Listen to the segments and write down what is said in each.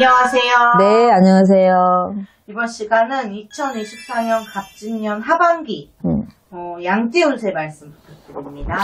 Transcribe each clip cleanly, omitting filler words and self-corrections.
안녕하세요. 네, 안녕하세요. 이번 시간은 2024년 갑진년 하반기 양띠 운세 말씀 부탁드립니다.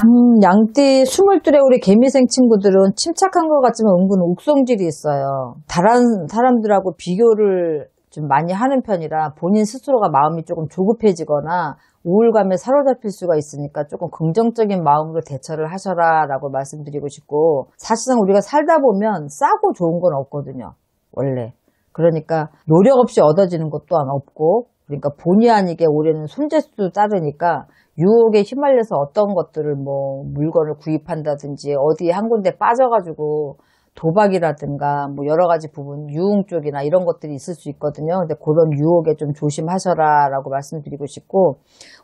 양띠 22의 우리 개미생 친구들은 침착한 것 같지만 은근 욱성질이 있어요. 다른 사람들하고 비교를 좀 많이 하는 편이라 본인 스스로가 마음이 조금 조급해지거나 우울감에 사로잡힐 수가 있으니까 조금 긍정적인 마음으로 대처를 하셔라 라고 말씀드리고 싶고, 사실상 우리가 살다 보면 싸고 좋은 건 없거든요, 원래. 그러니까 노력 없이 얻어지는 것 또한 없고, 그러니까 본의 아니게 올해는 손재주도 따르니까 유혹에 휘말려서 어떤 것들을 물건을 구입한다든지 어디 한 군데 빠져가지고 도박이라든가 여러 가지 부분, 유흥 쪽이나 이런 것들이 있을 수 있거든요. 근데 그런 유혹에 좀 조심하셔라 라고 말씀드리고 싶고,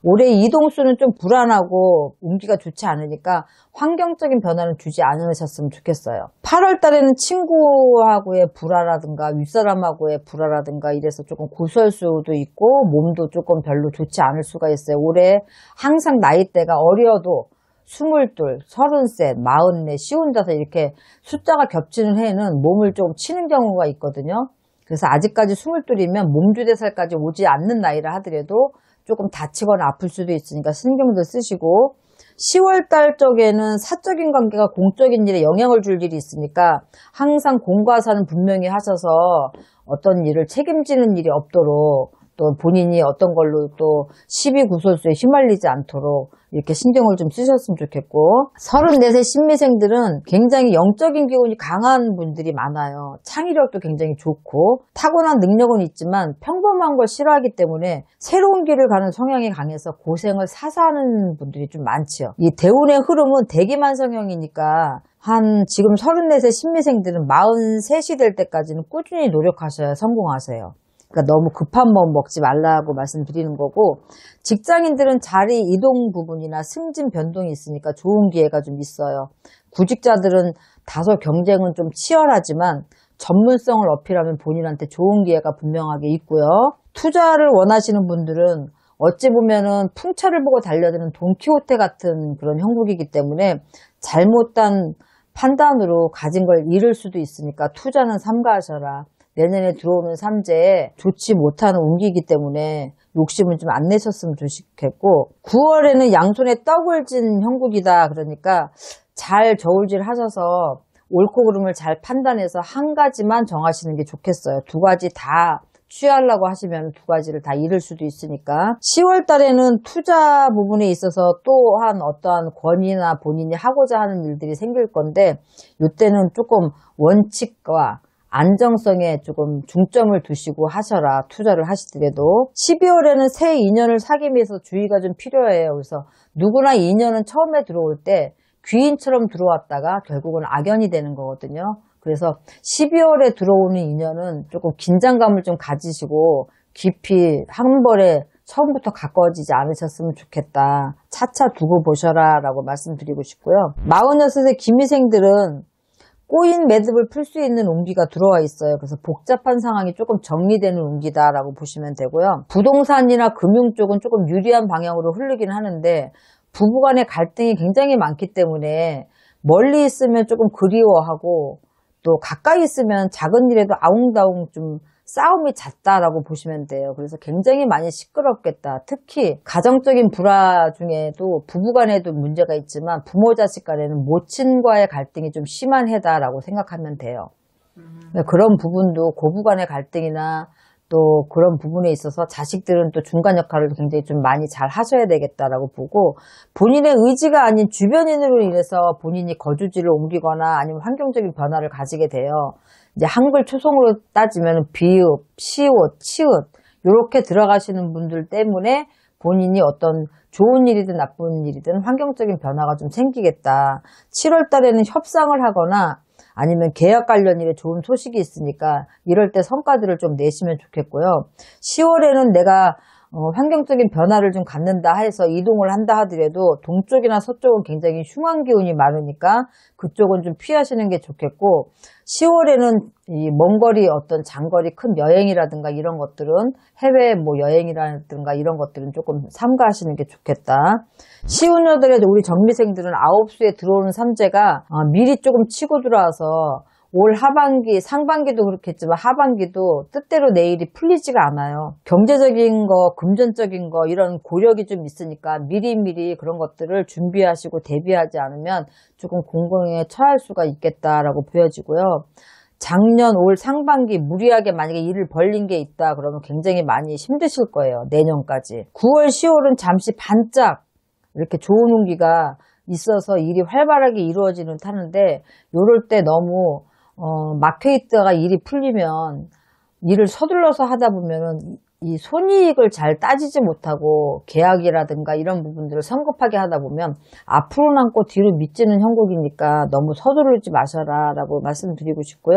올해 이동수는 좀 불안하고 운기가 좋지 않으니까 환경적인 변화는 주지 않으셨으면 좋겠어요. 8월 달에는 친구하고의 불화라든가 윗사람하고의 불화라든가 이래서 조금 구설수도 있고 몸도 조금 별로 좋지 않을 수가 있어요. 올해 항상 나이대가 어려도 22, 33, 44, 쉬운자서 이렇게 숫자가 겹치는 해에는 몸을 좀 치는 경우가 있거든요. 그래서 아직까지 22이면 몸주대살까지 오지 않는 나이라 하더라도 조금 다치거나 아플 수도 있으니까 신경도 쓰시고, 10월 달 쪽에는 사적인 관계가 공적인 일에 영향을 줄 일이 있으니까 항상 공과사는 분명히 하셔서 어떤 일을 책임지는 일이 없도록, 또 본인이 어떤 걸로 또 시비 구설수에 휘말리지 않도록 이렇게 신경을 좀 쓰셨으면 좋겠고, 34세 신미생들은 굉장히 영적인 기운이 강한 분들이 많아요. 창의력도 굉장히 좋고 타고난 능력은 있지만 평범한 걸 싫어하기 때문에 새로운 길을 가는 성향이 강해서 고생을 사서 하는 분들이 좀 많지요. 이 대운의 흐름은 대기만성형이니까 지금 34세 신미생들은 43이 될 때까지는 꾸준히 노력하셔야 성공하세요. 그러니까 너무 급한 맘 먹지 말라고 말씀드리는 거고, 직장인들은 자리 이동 부분이나 승진 변동이 있으니까 좋은 기회가 좀 있어요. 구직자들은 다소 경쟁은 좀 치열하지만 전문성을 어필하면 본인한테 좋은 기회가 분명하게 있고요. 투자를 원하시는 분들은 어찌 보면은 풍차를 보고 달려드는 돈키호테 같은 그런 형국이기 때문에 잘못된 판단으로 가진 걸 잃을 수도 있으니까 투자는 삼가하셔라. 내년에 들어오는 삼재에 좋지 못하는 운기이기 때문에 욕심은 좀 안 내셨으면 좋겠고, 9월에는 양손에 떡을 쥔 형국이다. 그러니까 잘 저울질 하셔서 옳고 그름을 잘 판단해서 한 가지만 정하시는 게 좋겠어요. 두 가지 다 취하려고 하시면 두 가지를 다 잃을 수도 있으니까. 10월 달에는 투자 부분에 있어서 또한 어떠한 권위나 본인이 하고자 하는 일들이 생길 건데, 이때는 조금 원칙과 안정성에 조금 중점을 두시고 하셔라. 투자를 하시더라도. 12월에는 새 인연을 사귀기 위해서 주의가 좀 필요해요. 그래서 누구나 인연은 처음에 들어올 때 귀인처럼 들어왔다가 결국은 악연이 되는 거거든요. 그래서 12월에 들어오는 인연은 조금 긴장감을 좀 가지시고 깊이 한 번에 처음부터 가까워지지 않으셨으면 좋겠다. 차차 두고 보셔라 라고 말씀드리고 싶고요. 46세 기미생들은 꼬인 매듭을 풀 수 있는 운기가 들어와 있어요. 그래서 복잡한 상황이 조금 정리되는 운기다라고 보시면 되고요. 부동산이나 금융 쪽은 조금 유리한 방향으로 흐르긴 하는데 부부간의 갈등이 굉장히 많기 때문에 멀리 있으면 조금 그리워하고 또 가까이 있으면 작은 일에도 아웅다웅 좀 싸움이 잦다라고 보시면 돼요. 그래서 굉장히 많이 시끄럽겠다. 특히 가정적인 불화 중에도 부부간에도 문제가 있지만 부모 자식 간에는 모친과의 갈등이 좀 심한 해다라고 생각하면 돼요. 그런 부분도 고부간의 갈등이나 또 그런 부분에 있어서 자식들은 또 중간 역할을 굉장히 좀 많이 잘 하셔야 되겠다라고 보고, 본인의 의지가 아닌 주변인으로 인해서 본인이 거주지를 옮기거나 아니면 환경적인 변화를 가지게 돼요. 이제 한글 초성으로 따지면 비읍, 시옷, 치읓 이렇게 들어가시는 분들 때문에 본인이 어떤 좋은 일이든 나쁜 일이든 환경적인 변화가 좀 생기겠다. 7월 달에는 협상을 하거나 아니면 계약 관련 일에 좋은 소식이 있으니까 이럴 때 성과들을 좀 내시면 좋겠고요. 10월에는 내가 환경적인 변화를 좀 갖는다 해서 이동을 한다 하더라도 동쪽이나 서쪽은 굉장히 흉한 기운이 많으니까 그쪽은 좀 피하시는 게 좋겠고, 10월에는 이 먼 거리 어떤 장거리 큰 여행이라든가 이런 것들은 해외 여행이라든가 이런 것들은 조금 삼가하시는 게 좋겠다. 시운여들에도 우리 정미생들은 9수에 들어오는 삼재가 미리 조금 치고 들어와서 올 하반기, 상반기도 그렇겠지만 하반기도 뜻대로 내 일이 풀리지가 않아요. 경제적인 거, 금전적인 거 이런 고력이 좀 있으니까 미리미리 그런 것들을 준비하시고 대비하지 않으면 조금 공공에 처할 수가 있겠다라고 보여지고요. 작년 올 상반기 무리하게 만약에 일을 벌린 게 있다 그러면 굉장히 많이 힘드실 거예요. 내년까지. 9월, 10월은 잠시 반짝 이렇게 좋은 운기가 있어서 일이 활발하게 이루어지는 타는데 요럴 때 너무 막혀있다가 일이 풀리면 일을 서둘러서 하다 보면은 이 손이익을 잘 따지지 못하고 계약이라든가 이런 부분들을 성급하게 하다 보면 앞으로 남고 뒤로 미치는 형국이니까 너무 서두르지 마셔라 라고 말씀드리고 싶고요.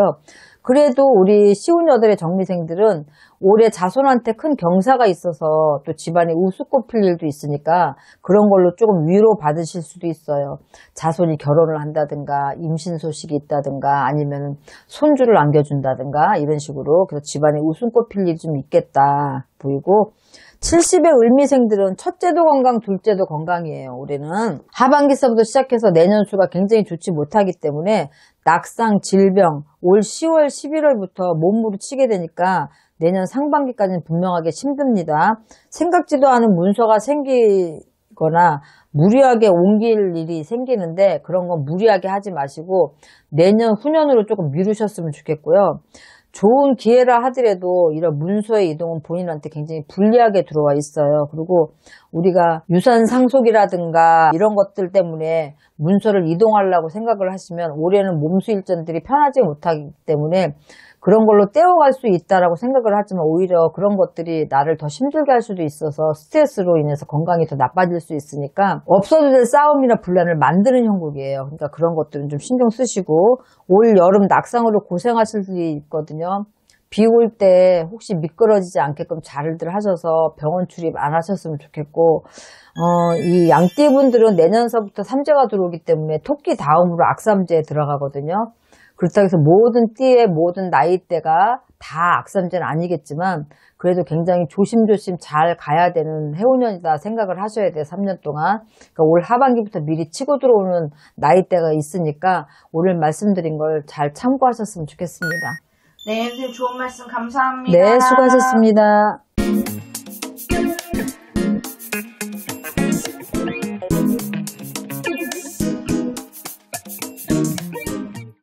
그래도 우리 시운여들의 정미생들은 올해 자손한테 큰 경사가 있어서 또 집안에 우수꽃 필 일도 있으니까 그런 걸로 조금 위로 받으실 수도 있어요. 자손이 결혼을 한다든가 임신 소식이 있다든가 아니면 손주를 안겨준다든가 이런 식으로 그래서 집안에 웃음꽃 필 일이 좀 있겠다 보이고 70의 을미생들은 첫째도 건강, 둘째도 건강이에요. 올해는 하반기서부터 시작해서 내년 수가 굉장히 좋지 못하기 때문에 낙상, 질병, 올 10월, 11월부터 몸부림치게 되니까 내년 상반기까지는 분명하게 힘듭니다. 생각지도 않은 문서가 생기거나 무리하게 옮길 일이 생기는데 그런 건 무리하게 하지 마시고 내년 후년으로 조금 미루셨으면 좋겠고요. 좋은 기회라 하더라도 이런 문서의 이동은 본인한테 굉장히 불리하게 들어와 있어요. 그리고 우리가 유산 상속이라든가 이런 것들 때문에 문서를 이동하려고 생각을 하시면 올해는 몸수 일전들이 편하지 못하기 때문에 그런 걸로 떼어갈 수 있다라고 생각을 하지만 오히려 그런 것들이 나를 더 힘들게 할 수도 있어서 스트레스로 인해서 건강이 더 나빠질 수 있으니까 없어도 될 싸움이나 분란을 만드는 형국이에요. 그러니까 그런 것들은 좀 신경 쓰시고 올 여름 낙상으로 고생하실 일이 있거든요. 비 올 때 혹시 미끄러지지 않게끔 잘들 하셔서 병원 출입 안 하셨으면 좋겠고 이 양띠분들은 내년서부터 삼재가 들어오기 때문에 토끼 다음으로 악삼재에 들어가거든요. 그렇다고 해서 모든 띠의 모든 나이대가 다 악삼재는 아니겠지만 그래도 굉장히 조심조심 잘 가야 되는 해운년이다 생각을 하셔야 돼요. 3년 동안. 그러니까 올 하반기부터 미리 치고 들어오는 나이대가 있으니까 오늘 말씀드린 걸 잘 참고하셨으면 좋겠습니다. 네, 선생님 좋은 말씀 감사합니다. 네, 수고하셨습니다.